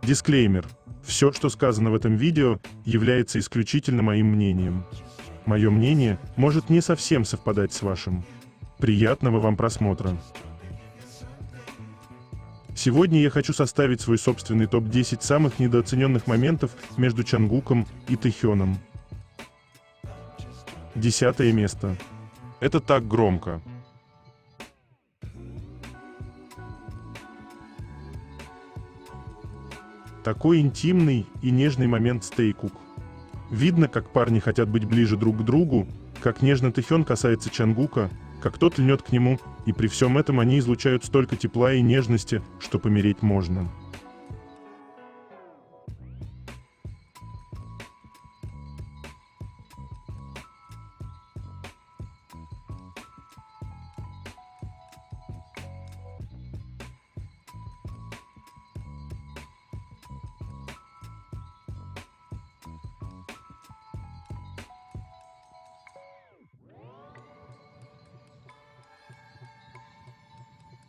Дисклеймер. Все, что сказано в этом видео, является исключительно моим мнением. Мое мнение может не совсем совпадать с вашим. Приятного вам просмотра. Сегодня я хочу составить свой собственный топ-10 самых недооцененных моментов между Чангуком и Тэхёном. 10 место. Это так громко. Такой интимный и нежный момент с Тэйкук. Видно, как парни хотят быть ближе друг к другу, как нежно Тэхён касается Чангука, как тот льнет к нему, и при всем этом они излучают столько тепла и нежности, что помереть можно.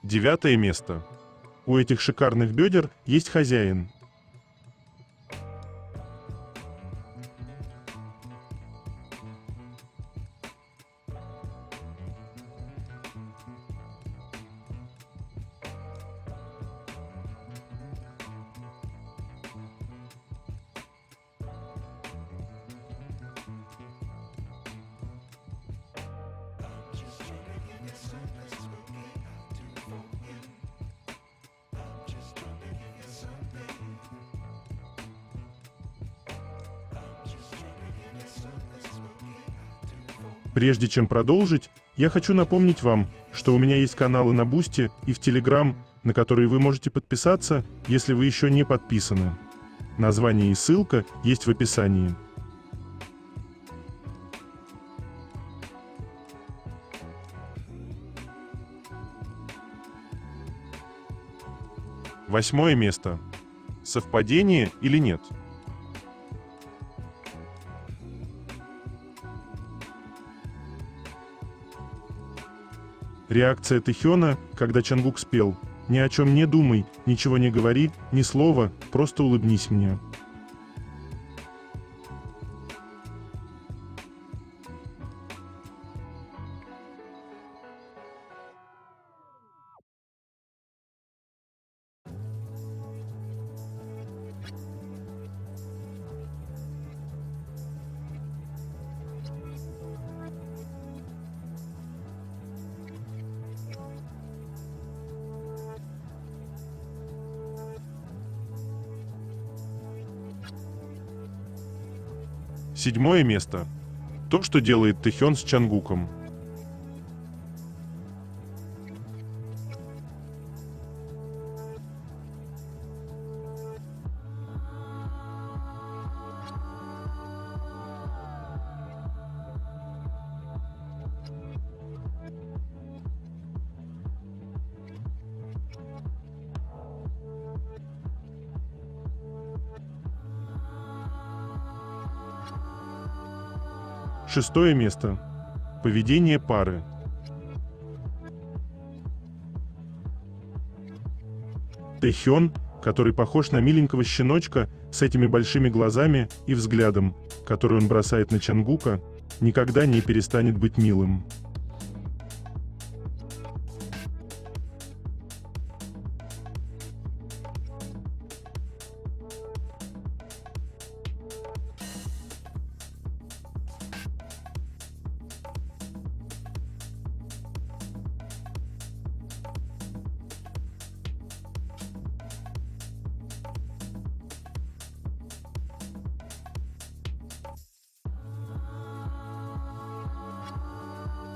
Девятое место. У этих шикарных бедер есть хозяин. Прежде чем продолжить, я хочу напомнить вам, что у меня есть каналы на Бусти и в Телеграм, на которые вы можете подписаться, если вы еще не подписаны. Название и ссылка есть в описании. Восьмое место. Совпадение или нет? Реакция Тэхёна, когда Чангук спел: «Ни о чем не думай, ничего не говори, ни слова, просто улыбнись мне». Седьмое место. То, что делает Тэхён с Чангуком. Шестое место. Поведение пары. Тэхён, который похож на миленького щеночка с этими большими глазами и взглядом, который он бросает на Чангука, никогда не перестанет быть милым.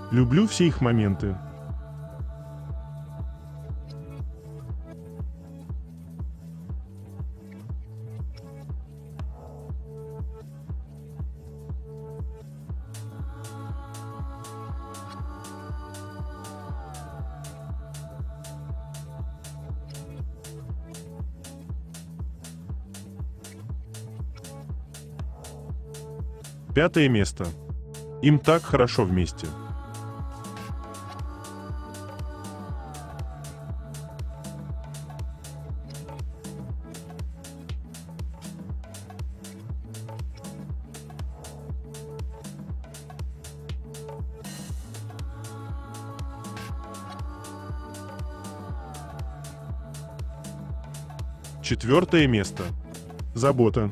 Люблю все их моменты. Пятое место. Им так хорошо вместе. Четвертое место. Забота.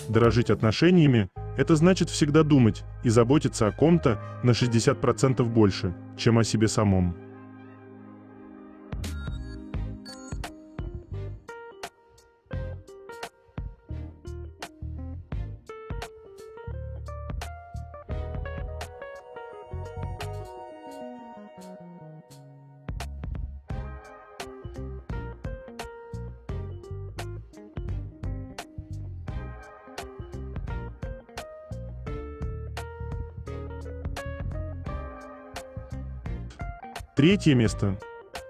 Дорожить отношениями – это значит всегда думать и заботиться о ком-то на 60% больше, чем о себе самом. Третье место.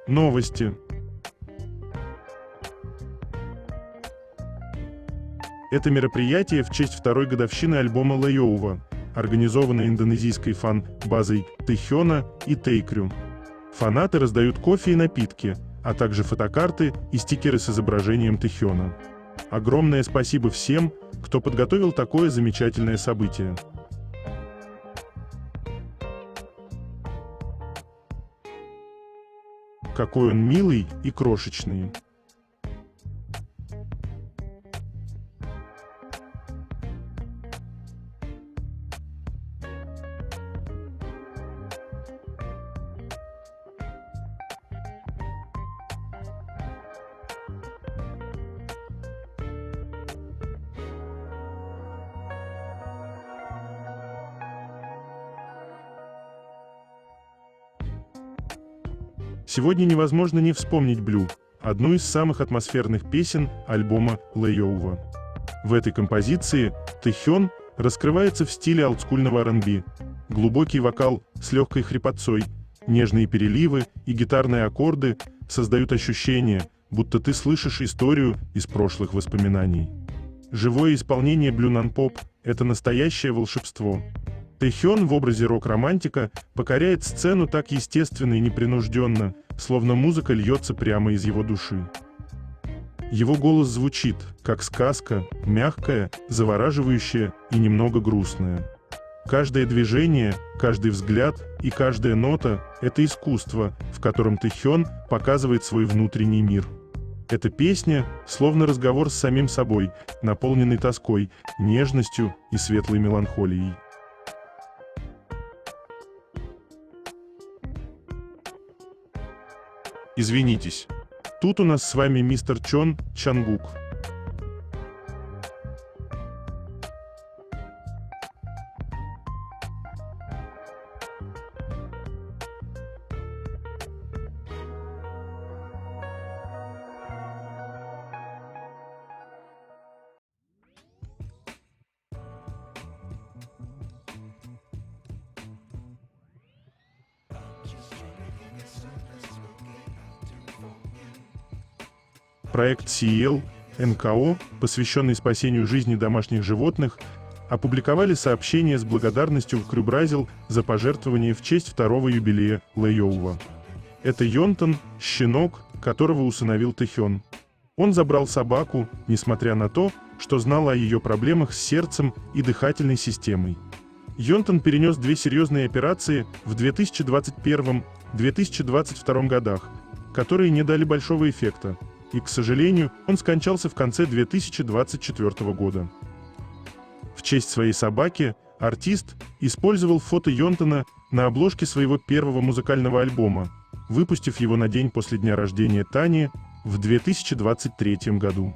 Новости. Это мероприятие в честь второй годовщины альбома Лайоува, организованное индонезийской фан-базой Тэхёна и Тэйкрю. Фанаты раздают кофе и напитки, а также фотокарты и стикеры с изображением Тэхёна. Огромное спасибо всем, кто подготовил такое замечательное событие. Какой он милый и крошечный. Сегодня невозможно не вспомнить Blue, одну из самых атмосферных песен альбома Лайоува. В этой композиции Тэхён раскрывается в стиле олдскульного R&B. Глубокий вокал с легкой хрипотцой, нежные переливы и гитарные аккорды создают ощущение, будто ты слышишь историю из прошлых воспоминаний. Живое исполнение Blue Non-Pop — это настоящее волшебство. Тэхён в образе рок-романтика покоряет сцену так естественно и непринужденно, словно музыка льется прямо из его души. Его голос звучит, как сказка, мягкая, завораживающая и немного грустная. Каждое движение, каждый взгляд и каждая нота — это искусство, в котором Тэхён показывает свой внутренний мир. Эта песня словно разговор с самим собой, наполненный тоской, нежностью и светлой меланхолией. Извинитесь. Тут у нас с вами мистер Чон Чангук. Проект CEL НКО, посвященный спасению жизни домашних животных, опубликовали сообщение с благодарностью в Крю Бразил за пожертвование в честь второго юбилея Лайоува. Это Йонтон, щенок, которого усыновил Тэхён. Он забрал собаку, несмотря на то, что знал о ее проблемах с сердцем и дыхательной системой. Йонтон перенес 2 серьезные операции в 2021-2022 годах, которые не дали большого эффекта. И, к сожалению, он скончался в конце 2024 года. В честь своей собаки артист использовал фото Йонтона на обложке своего первого музыкального альбома, выпустив его на день после дня рождения Тани в 2023 году.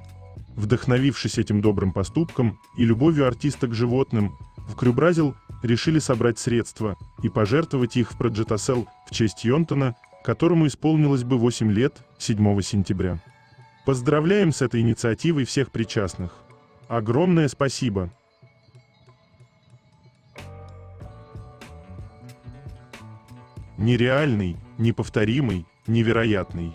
Вдохновившись этим добрым поступком и любовью артиста к животным, в Крю Бразил решили собрать средства и пожертвовать их в Проджетасел в честь Йонтона, которому исполнилось бы 8 лет 7 сентября. Поздравляем с этой инициативой всех причастных. Огромное спасибо! Нереальный, неповторимый, невероятный.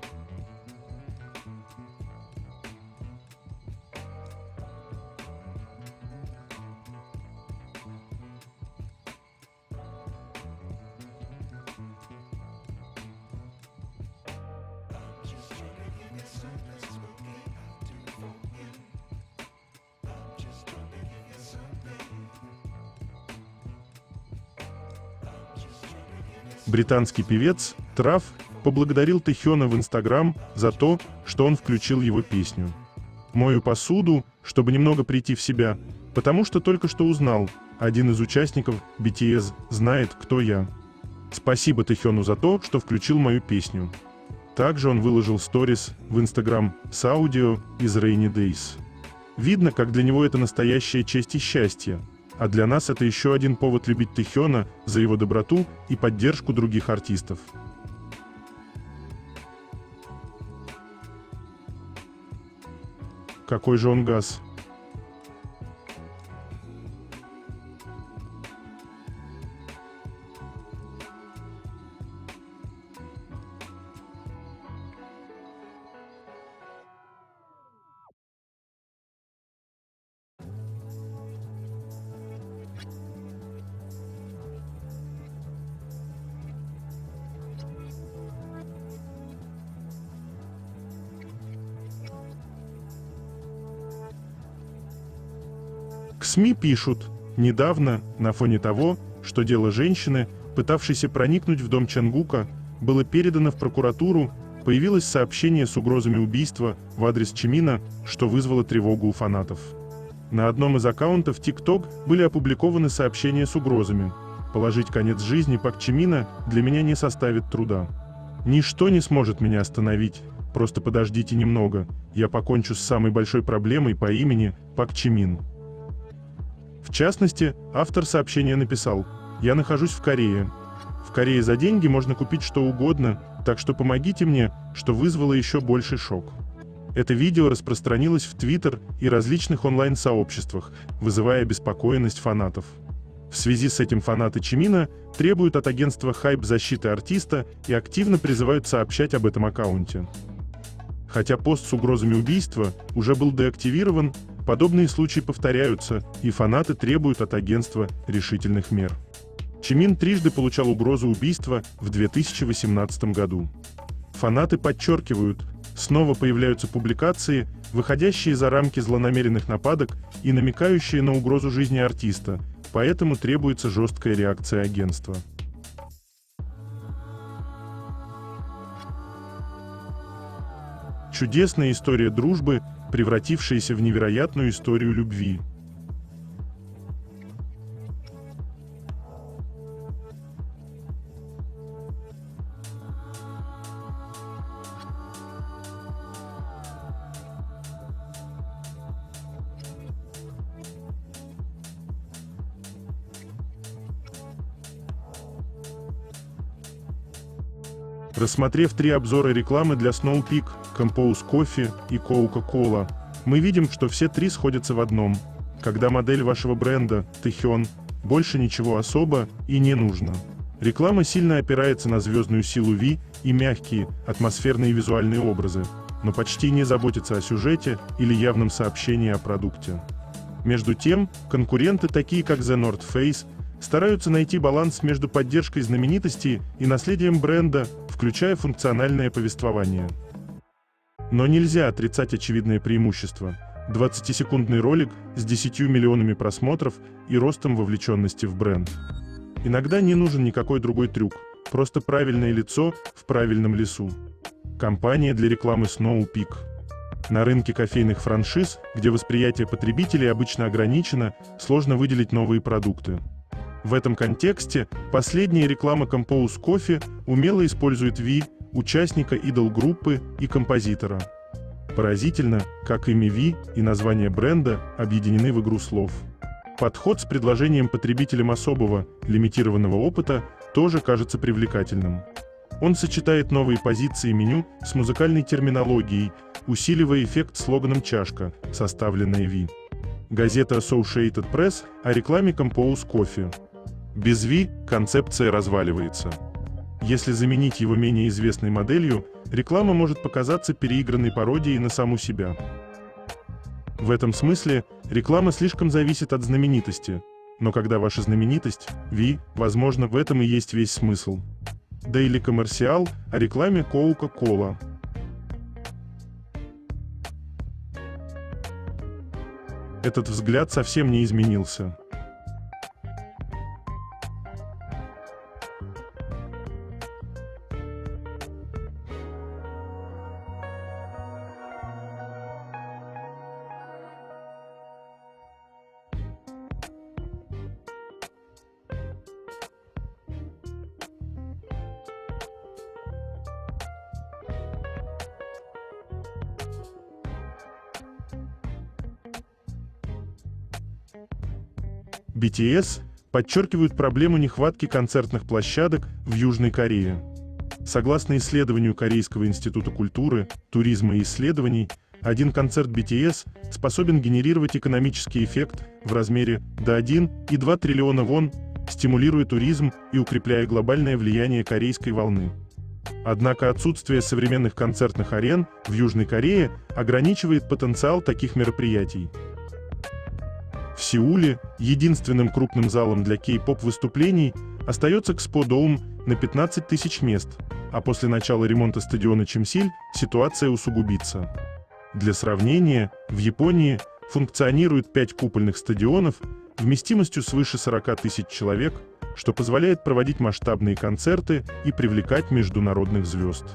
Британский певец Трав поблагодарил Тэхёна в Инстаграм за то, что он включил его песню. «Мою посуду, чтобы немного прийти в себя, потому что только что узнал, один из участников BTS знает, кто я. Спасибо Тэхёну за то, что включил мою песню». Также он выложил сторис в Инстаграм с аудио из Rainy Days. Видно, как для него это настоящая честь и счастье, а для нас это еще один повод любить Тэхёна за его доброту и поддержку других артистов. Какой же он газ! К СМИ пишут, недавно, на фоне того, что дело женщины, пытавшейся проникнуть в дом Чангука, было передано в прокуратуру, появилось сообщение с угрозами убийства в адрес Чимина, что вызвало тревогу у фанатов. На одном из аккаунтов TikTok были опубликованы сообщения с угрозами. Положить конец жизни Пак Чимина для меня не составит труда. Ничто не сможет меня остановить, просто подождите немного, я покончу с самой большой проблемой по имени Пак Чимин. В частности, автор сообщения написал: «Я нахожусь в Корее. В Корее за деньги можно купить что угодно, так что помогите мне», что вызвало еще больший шок. Это видео распространилось в Twitter и различных онлайн-сообществах, вызывая обеспокоенность фанатов. В связи с этим фанаты Чимина требуют от агентства Hype защиты артиста и активно призывают сообщать об этом аккаунте. Хотя пост с угрозами убийства уже был деактивирован, подобные случаи повторяются, и фанаты требуют от агентства решительных мер. Чимин трижды получал угрозу убийства в 2018 году. Фанаты подчеркивают, снова появляются публикации, выходящие за рамки злонамеренных нападок и намекающие на угрозу жизни артиста, поэтому требуется жесткая реакция агентства. Чудесная история дружбы, превратившаяся в невероятную историю любви. Рассмотрев 3 обзора рекламы для Snow Peak, Compose Coffee и Coca-Cola, мы видим, что все 3 сходятся в одном. Когда модель вашего бренда, Тэхён, больше ничего особо и не нужно. Реклама сильно опирается на звездную силу Ви и мягкие, атмосферные визуальные образы, но почти не заботится о сюжете или явном сообщении о продукте. Между тем, конкуренты, такие как The North Face, стараются найти баланс между поддержкой знаменитостей и наследием бренда, включая функциональное повествование. Но нельзя отрицать очевидное преимущество – 20-секундный ролик с 10 миллионами просмотров и ростом вовлеченности в бренд. Иногда не нужен никакой другой трюк, просто правильное лицо в правильном лесу. Компания для рекламы Snow Peak. На рынке кофейных франшиз, где восприятие потребителей обычно ограничено, сложно выделить новые продукты. В этом контексте последняя реклама Compose Coffee умело использует Ви, участника идол-группы и композитора. Поразительно, как имя Ви и название бренда объединены в игру слов. Подход с предложением потребителям особого, лимитированного опыта тоже кажется привлекательным. Он сочетает новые позиции меню с музыкальной терминологией, усиливая эффект слоганом «Чашка», составленная Ви. Газета Associated Press о рекламе Compose Coffee. Без Ви концепция разваливается. Если заменить его менее известной моделью, реклама может показаться переигранной пародией на саму себя. В этом смысле реклама слишком зависит от знаменитости, но когда ваша знаменитость – Ви, возможно, в этом и есть весь смысл. Daily Commercial о рекламе Coca-Cola. Этот взгляд совсем не изменился. BTS подчеркивают проблему нехватки концертных площадок в Южной Корее. Согласно исследованию Корейского института культуры, туризма и исследований, один концерт BTS способен генерировать экономический эффект в размере до 1,2 триллиона вон, стимулируя туризм и укрепляя глобальное влияние корейской волны. Однако отсутствие современных концертных арен в Южной Корее ограничивает потенциал таких мероприятий. В Сеуле единственным крупным залом для кей-поп выступлений остается Кспо Доум на 15 тысяч мест, а после начала ремонта стадиона Чимсиль ситуация усугубится. Для сравнения, в Японии функционирует 5 купольных стадионов вместимостью свыше 40 тысяч человек, что позволяет проводить масштабные концерты и привлекать международных звезд.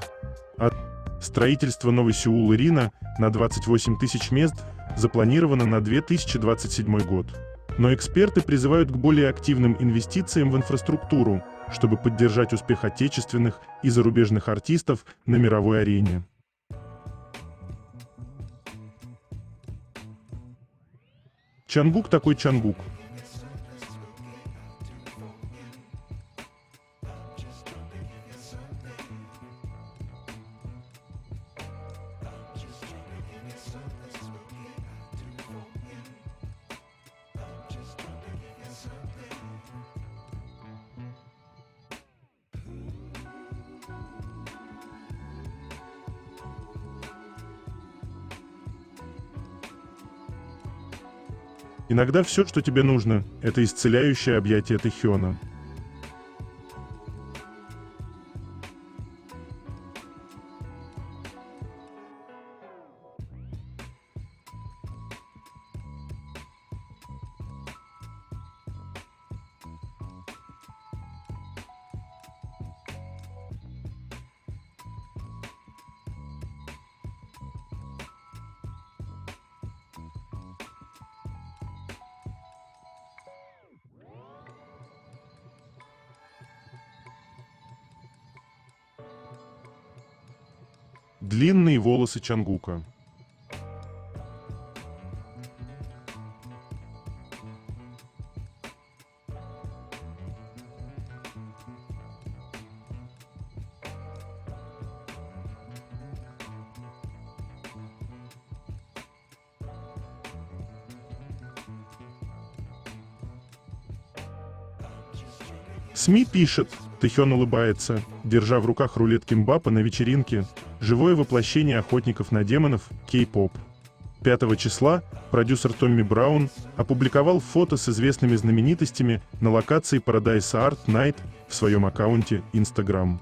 Строительство новой Сеул-Арена на 28 тысяч мест запланировано на 2027 год. Но эксперты призывают к более активным инвестициям в инфраструктуру, чтобы поддержать успех отечественных и зарубежных артистов на мировой арене. Чангук такой Чангук. Иногда все, что тебе нужно, это исцеляющее объятие Тэхёна. Длинные волосы Чангука. СМИ пишет, Тэхён улыбается, держа в руках рулет кимбапа на вечеринке, живое воплощение охотников на демонов, кей-поп. 5 числа продюсер Томми Браун опубликовал фото с известными знаменитостями на локации Paradise Art Night в своем аккаунте Instagram.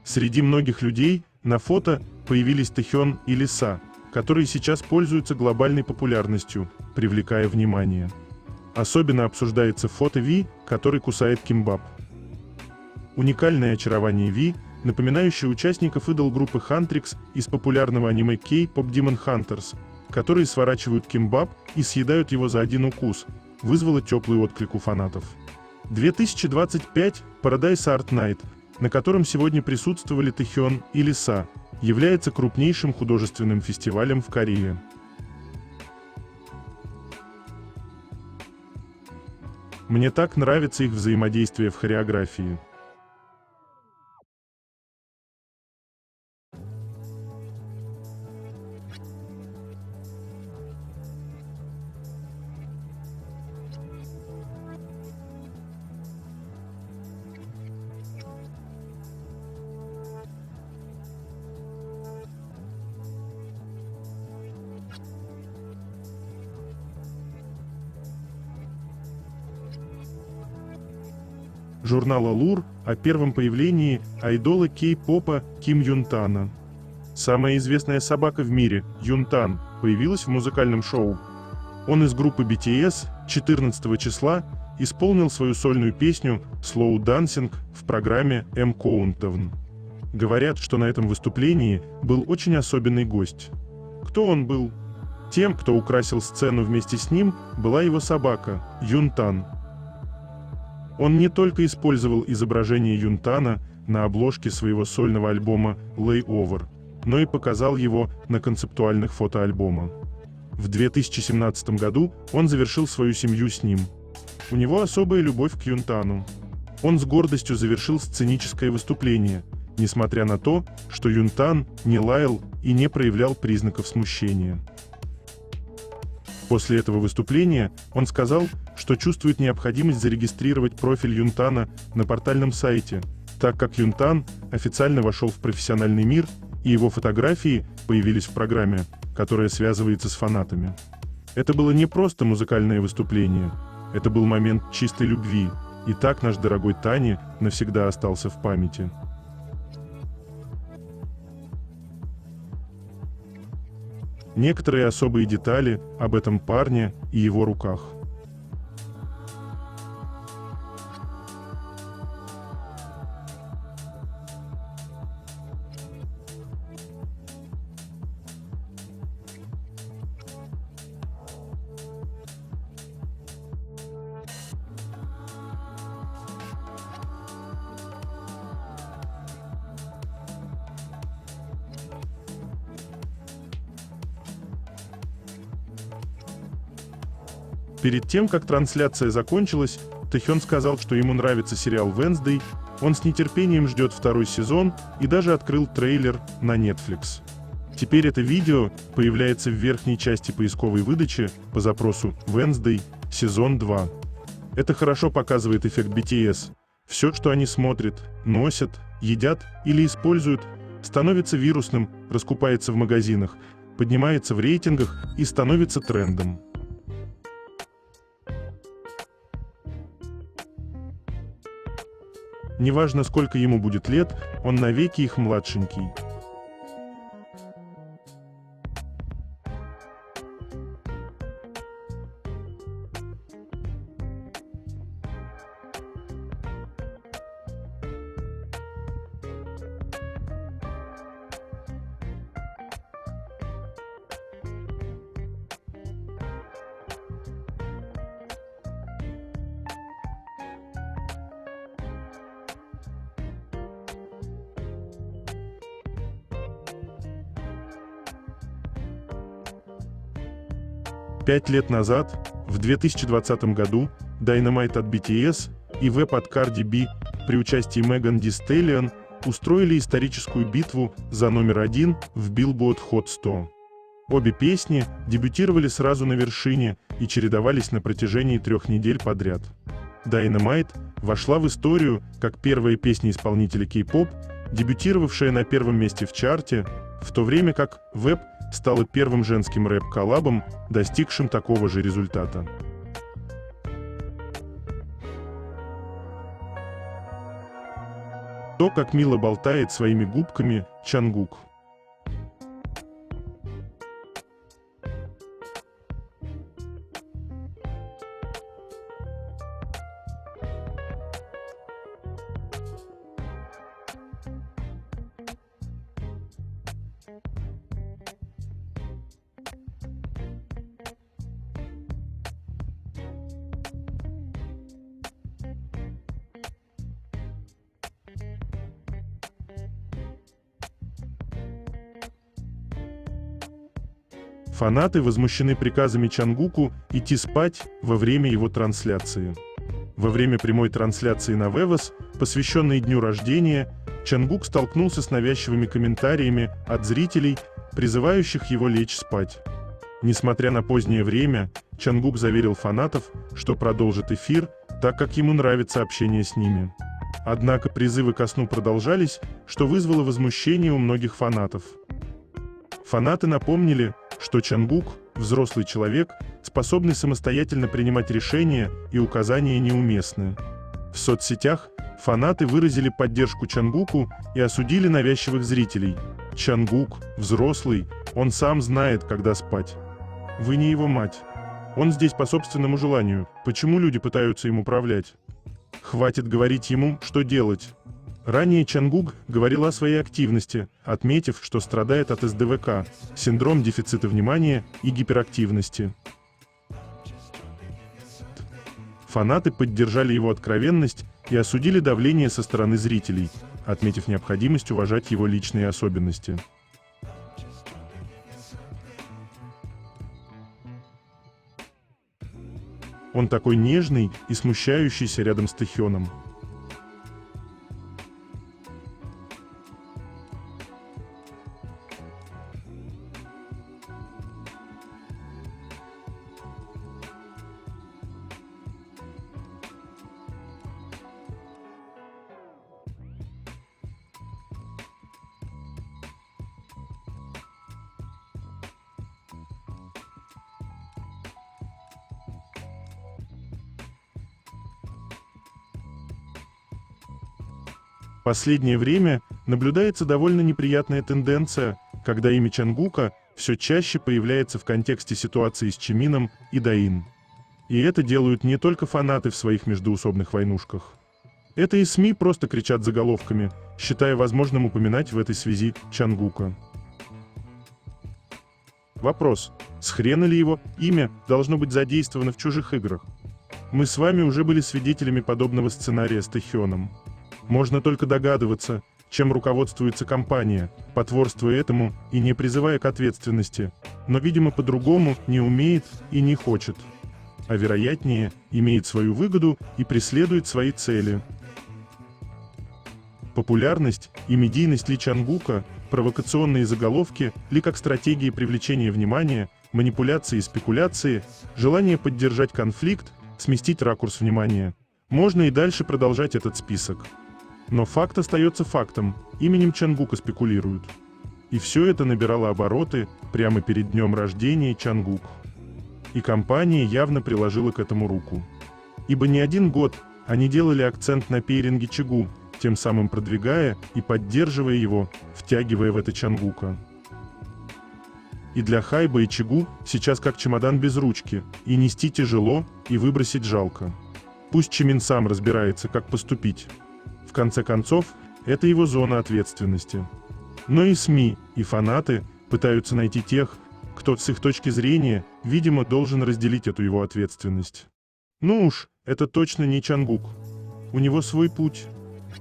Среди многих людей на фото появились Тэхён и Лиса, которые сейчас пользуются глобальной популярностью, привлекая внимание. Особенно обсуждается фото Ви, который кусает кимбап. Уникальное очарование Ви, напоминающее участников идол-группы Хантрикс из популярного аниме K-Pop Demon Hunters, которые сворачивают кимбап и съедают его за один укус, вызвало теплый отклик у фанатов. 2025 Paradise Art Night, на котором сегодня присутствовали Тэхён и Лиса, является крупнейшим художественным фестивалем в Корее. Мне так нравится их взаимодействие в хореографии. Журнал Allure о первом появлении айдола кей-попа Ким Юнтана. Самая известная собака в мире, Юнтан, появилась в музыкальном шоу. Он из группы BTS 14 числа исполнил свою сольную песню «Slow Dancing» в программе M-Countdown. Говорят, что на этом выступлении был очень особенный гость. Кто он был? Тем, кто украсил сцену вместе с ним, была его собака, Юнтан. Он не только использовал изображение Юнтана на обложке своего сольного альбома Layover, но и показал его на концептуальных фото альбома. В 2017 году он завершил свою семью с ним. У него особая любовь к Юнтану. Он с гордостью завершил сценическое выступление, несмотря на то, что Юнтан не лаял и не проявлял признаков смущения. После этого выступления он сказал, что чувствует необходимость зарегистрировать профиль Юнтана на портальном сайте, так как Юнтан официально вошел в профессиональный мир, и его фотографии появились в программе, которая связывается с фанатами. Это было не просто музыкальное выступление, это был момент чистой любви, и так наш дорогой Тани навсегда остался в памяти. Некоторые особые детали об этом парне и его руках. Перед тем, как трансляция закончилась, Тэхён сказал, что ему нравится сериал «Wednesday», он с нетерпением ждет второй сезон и даже открыл трейлер на Netflix. Теперь это видео появляется в верхней части поисковой выдачи по запросу «Wednesday», сезон 2. Это хорошо показывает эффект BTS. Все, что они смотрят, носят, едят или используют, становится вирусным, раскупается в магазинах, поднимается в рейтингах и становится трендом. Неважно, сколько ему будет лет, он навеки их младшенький. Пять лет назад, в 2020 году, Dynamite от BTS и Web от Cardi B при участии Megan Thee Stallion устроили историческую битву за номер один в Billboard Hot 100. Обе песни дебютировали сразу на вершине и чередовались на протяжении 3 недель подряд. Dynamite вошла в историю как первая песня исполнителя K-pop, дебютировавшая на первом месте в чарте, в то время как Web стала первым женским рэп-коллабом, достигшим такого же результата. То, как мило болтает своими губками Чангук. Фанаты возмущены приказами Чангуку идти спать во время его трансляции. Во время прямой трансляции на Weverse, посвященной дню рождения, Чангук столкнулся с навязчивыми комментариями от зрителей, призывающих его лечь спать. Несмотря на позднее время, Чангук заверил фанатов, что продолжит эфир, так как ему нравится общение с ними. Однако призывы ко сну продолжались, что вызвало возмущение у многих фанатов. Фанаты напомнили, что Чангук – взрослый человек, способный самостоятельно принимать решения, и указания неуместны. В соцсетях фанаты выразили поддержку Чангуку и осудили навязчивых зрителей. Чангук – взрослый, он сам знает, когда спать. Вы не его мать. Он здесь по собственному желанию. Почему люди пытаются им управлять? Хватит говорить ему, что делать. Ранее Чангук говорил о своей активности, отметив, что страдает от СДВК, синдром дефицита внимания и гиперактивности. Фанаты поддержали его откровенность и осудили давление со стороны зрителей, отметив необходимость уважать его личные особенности. Он такой нежный и смущающийся рядом с Тэхёном. Последнее время наблюдается довольно неприятная тенденция, когда имя Чангука все чаще появляется в контексте ситуации с Чимином и Даин. И это делают не только фанаты в своих междоусобных войнушках. Это и СМИ просто кричат заголовками, считая возможным упоминать в этой связи Чангука. Вопрос: с хрена ли его имя должно быть задействовано в чужих играх? Мы с вами уже были свидетелями подобного сценария с Тэхёном. Можно только догадываться, чем руководствуется компания, потворствуя этому и не призывая к ответственности, но, видимо, по-другому не умеет и не хочет. А вероятнее, имеет свою выгоду и преследует свои цели. Популярность и медийность Ли Чангука, провокационные заголовки ли как стратегии привлечения внимания, манипуляции и спекуляции, желание поддержать конфликт, сместить ракурс внимания. Можно и дальше продолжать этот список. Но факт остается фактом, именем Чангука спекулируют. И все это набирало обороты прямо перед днем рождения Чангук. И компания явно приложила к этому руку. Ибо не один год они делали акцент на пиаринге Чагу, тем самым продвигая и поддерживая его, втягивая в это Чангука. И для Хайба и Чагу сейчас как чемодан без ручки, и нести тяжело, и выбросить жалко. Пусть Чимин сам разбирается, как поступить. В конце концов, это его зона ответственности. Но и СМИ, и фанаты пытаются найти тех, кто с их точки зрения, видимо, должен разделить эту его ответственность. Ну уж, это точно не Чангук. У него свой путь.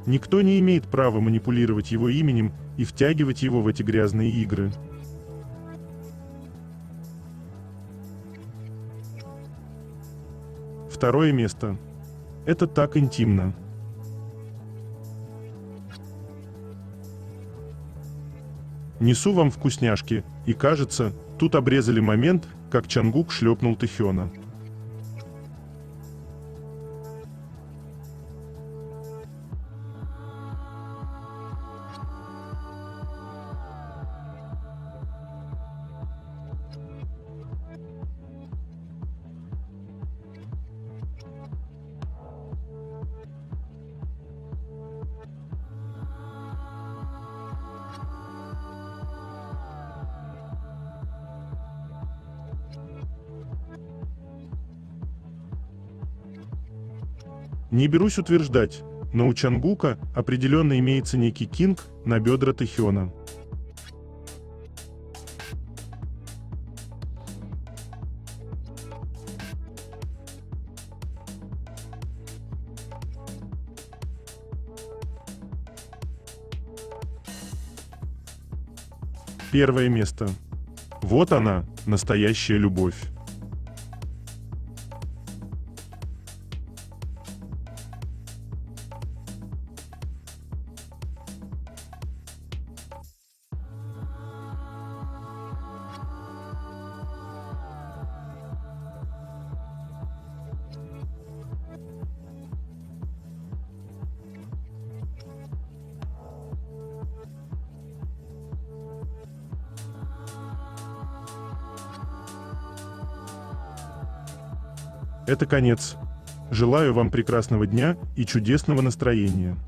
Никто не имеет права манипулировать его именем и втягивать его в эти грязные игры. Второе место. Это так интимно. Несу вам вкусняшки, и кажется, тут обрезали момент, как Чангук шлепнул Тэхёна. Не берусь утверждать, но у Чангука определенно имеется некий кинг на бедра Тэхёна. Первое место. Вот она, настоящая любовь. Это конец. Желаю вам прекрасного дня и чудесного настроения.